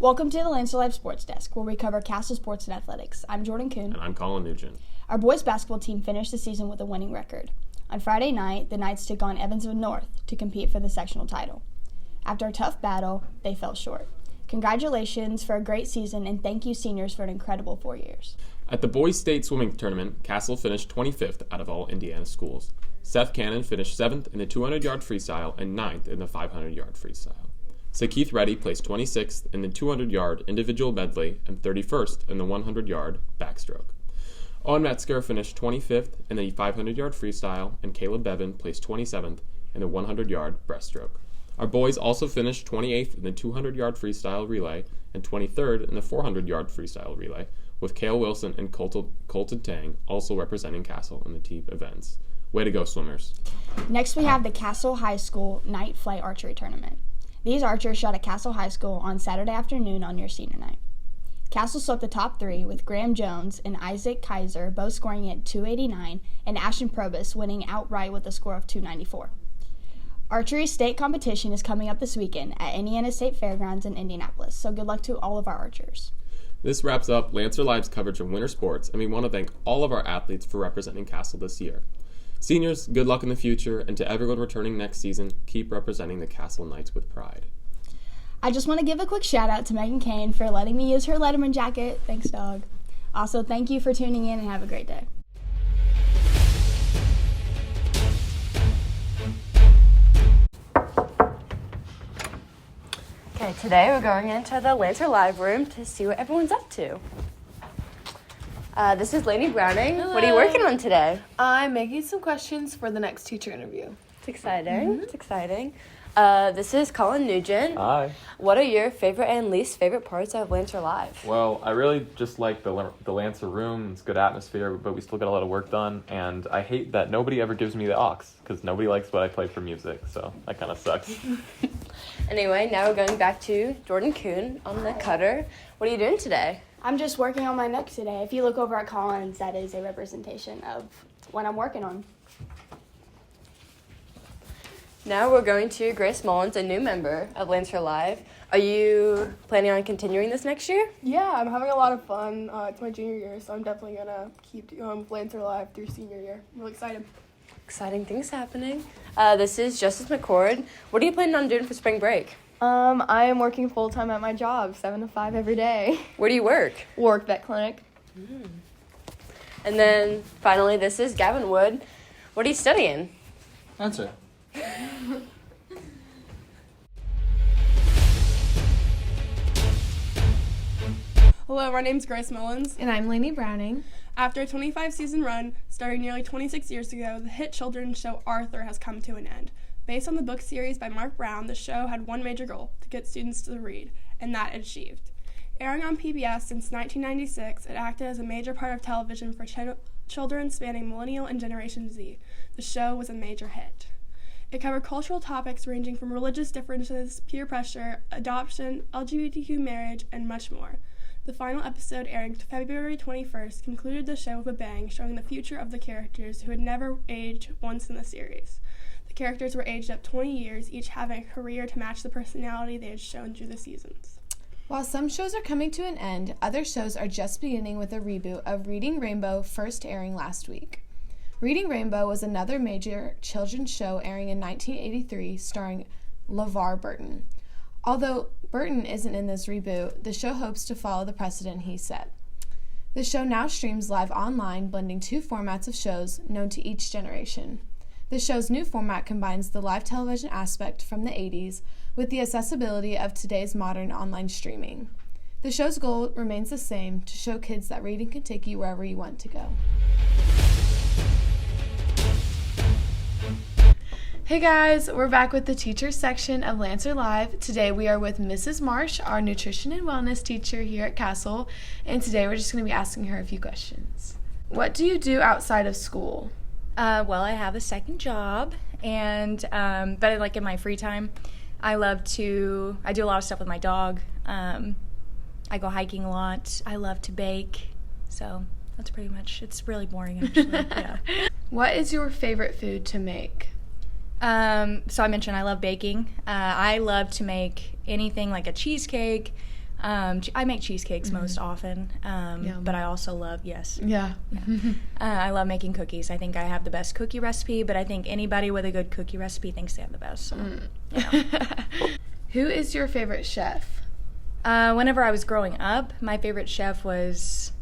Welcome to the Lancer Live Sports Desk, where we cover Castle sports and athletics. I'm Jordan Kuhn. And I'm Colin Nugent. Our boys basketball team finished the season with a winning record. On Friday night, the Knights took on Evansville North to compete for the sectional title. After a tough battle, they fell short. Congratulations for a great season, and thank you, seniors, for an incredible 4 years. At the boys' state swimming tournament, Castle finished 25th out of all Indiana schools. Seth Cannon finished 7th in the 200-yard freestyle and 9th in the 500-yard freestyle. Sakeith Reddy placed 26th in the 200-yard individual medley and 31st in the 100-yard backstroke. Owen Metzger finished 25th in the 500-yard freestyle, and Caleb Bevan placed 27th in the 100-yard breaststroke. Our boys also finished 28th in the 200-yard freestyle relay and 23rd in the 400-yard freestyle relay, with Cale Wilson and Colton Tang also representing Castle in the team events. Way to go, swimmers. Next, we have the Castle High School Night Flight Archery Tournament. These archers shot at Castle High School on Saturday afternoon on your senior night. Castle swept the top three, with Graham Jones and Isaac Kaiser both scoring at 289 and Ashton Probus winning outright with a score of 294. Archery state competition is coming up this weekend at Indiana State Fairgrounds in Indianapolis, so good luck to all of our archers. This wraps up Lancer Live's coverage of winter sports, and we want to thank all of our athletes for representing Castle this year. Seniors, good luck in the future, and to everyone returning next season, keep representing the Castle Knights with pride. I just want to give a quick shout out to Megan Kane for letting me use her Letterman jacket. Thanks, dog. Also, thank you for tuning in and have a great day. Okay, today we're going into the Lancer Live room to see what everyone's up to. This is Lainey Browning. Hello. What are you working on today? I'm making some questions for the next teacher interview. It's exciting. It's exciting. This is Colin Nugent. Hi. What are your favorite and least favorite parts of Lancer Live? Well, I really just like the Lancer room. It's good atmosphere, but we still get a lot of work done. And I hate that nobody ever gives me the aux because nobody likes what I play for music. So that kind of sucks. Anyway, now we're going back to Jordan Kuhn on the cutter. What are you doing today? I'm just working on my neck today. If you look over at Collins, that is a representation of what I'm working on. Now we're going to Grace Mullins, a new member of Lancer Live. Are you planning on continuing this next year? Yeah, I'm having a lot of fun. It's my junior year, so I'm definitely going to keep Lancer Live through senior year. I'm really excited. Exciting things happening. This is Justice McCord. What are you planning on doing for spring break? I am working full-time at my job, 7 to 5 every day. Where do you work? Work vet clinic. And then finally, this is Gavin Wood. What are you studying? Answer. Hello, my name's Grace Mullins. And I'm Lainey Browning. After a 25-season run, starting nearly 26 years ago, the hit children's show Arthur has come to an end. Based on the book series by Mark Brown, the show had one major goal, to get students to read, and that achieved. Airing on PBS since 1996, it acted as a major part of television for children spanning Millennial and Generation Z. The show was a major hit. It covered cultural topics ranging from religious differences, peer pressure, adoption, LGBTQ marriage, and much more. The final episode, airing February 21st, concluded the show with a bang, showing the future of the characters who had never aged once in the series. The characters were aged up 20 years, each having a career to match the personality they had shown through the seasons. While some shows are coming to an end, other shows are just beginning with a reboot of Reading Rainbow, first airing last week. Reading Rainbow was another major children's show airing in 1983, starring LeVar Burton. Although Burton isn't in this reboot, the show hopes to follow the precedent he set. The show now streams live online, blending two formats of shows known to each generation. The show's new format combines the live television aspect from the 80s with the accessibility of today's modern online streaming. The show's goal remains the same, to show kids that reading can take you wherever you want to go. Hey guys, we're back with the teacher section of Lancer Live. Today we are with Mrs. Marsh, our nutrition and wellness teacher here at Castle, and today we're just going to be asking her a few questions. What do you do outside of school? Well, I have a second job, and but like in my free time, I do a lot of stuff with my dog. I go hiking a lot. I love to bake, so that's pretty much. It's really boring, actually. Yeah. What is your favorite food to make? So I mentioned I love baking. I love to make anything like a cheesecake, I make cheesecakes most often, but I also love, I love making cookies. I think I have the best cookie recipe, but I think anybody with a good cookie recipe thinks they have the best. So, Who is your favorite chef? Whenever I was growing up, my favorite chef was,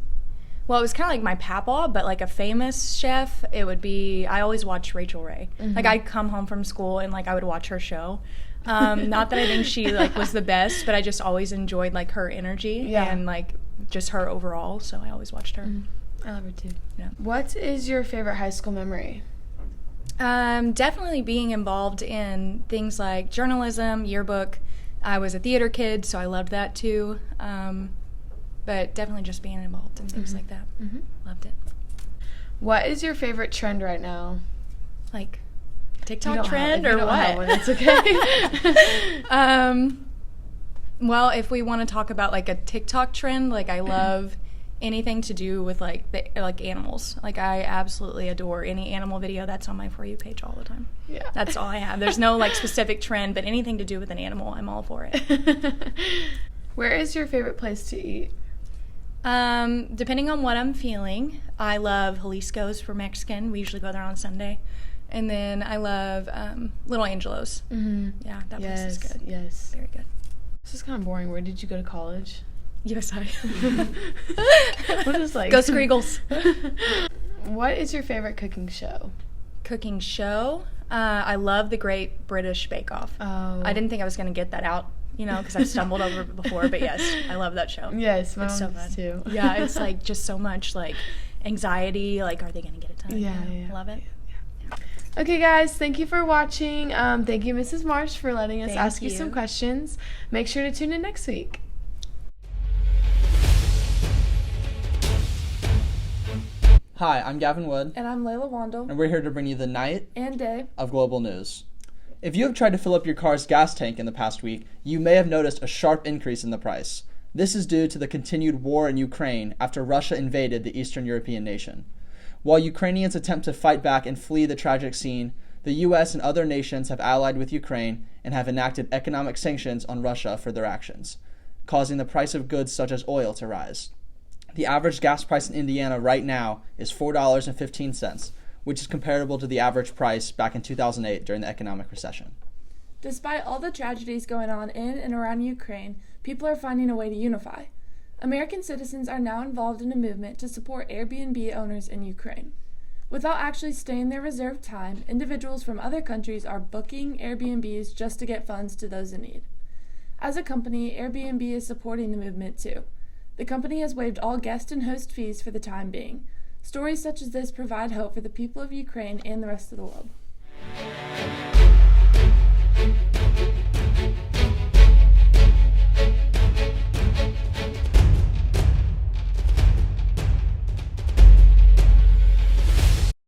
well, it was kind of like my papa, but like a famous chef, it would be, I always watched Rachel Ray. Like, I'd come home from school and like I would watch her show. Not that I think she like was the best, but I just always enjoyed like her energy and like just her overall. So I always watched her. I love her too. Yeah. What is your favorite high school memory? Definitely being involved in things like journalism, yearbook. I was a theater kid, so I loved that too. But definitely just being involved in things like that. Loved it. What is your favorite trend right now? Like TikTok trend or what? It's okay. Well, if we want to talk about like a TikTok trend, like I love anything to do with like animals. Like I absolutely adore any animal video that's on my For You page all the time. Yeah. That's all I have. There's no like specific trend, but anything to do with an animal, I'm all for it. Where is your favorite place to eat? Depending on what I'm feeling, I love Jalisco's for Mexican. We usually go there on Sunday. And then I love Little Angelo's. Yeah, that place is good. Yes. Very good. This is kind of boring. Where did you go to college? USI. What is like? Go Screagles. What is your favorite cooking show? Cooking show? I love The Great British Bake Off. Oh. I didn't think I was going to get that out, because I've stumbled over it before, but yes, I love that show. Yes, my it's so mom fun. does too. Yeah, it's like just so much like anxiety, like are they going to get it done? Yeah. Love it. Okay, guys, thank you for watching. Thank you, Mrs. Marsh, for letting us Thank ask you you. some questions. Make sure to tune in next week. Hi, I'm Gavin Wood, And I'm Layla Wandel. and we're here to bring you the night And Day. of global news. If you have tried to fill up your car's gas tank in the past week, you may have noticed a sharp increase in the price. This is due to the continued war in Ukraine after Russia invaded the Eastern European nation. While Ukrainians attempt to fight back and flee the tragic scene, the U.S. and other nations have allied with Ukraine and have enacted economic sanctions on Russia for their actions, causing the price of goods such as oil to rise. The average gas price in Indiana right now is $4.15, which is comparable to the average price back in 2008 during the economic recession. Despite all the tragedies going on in and around Ukraine, people are finding a way to unify. American citizens are now involved in a movement to support Airbnb owners in Ukraine. Without actually staying their reserved time, individuals from other countries are booking Airbnbs just to get funds to those in need. As a company, Airbnb is supporting the movement too. The company has waived all guest and host fees for the time being. Stories such as this provide hope for the people of Ukraine and the rest of the world.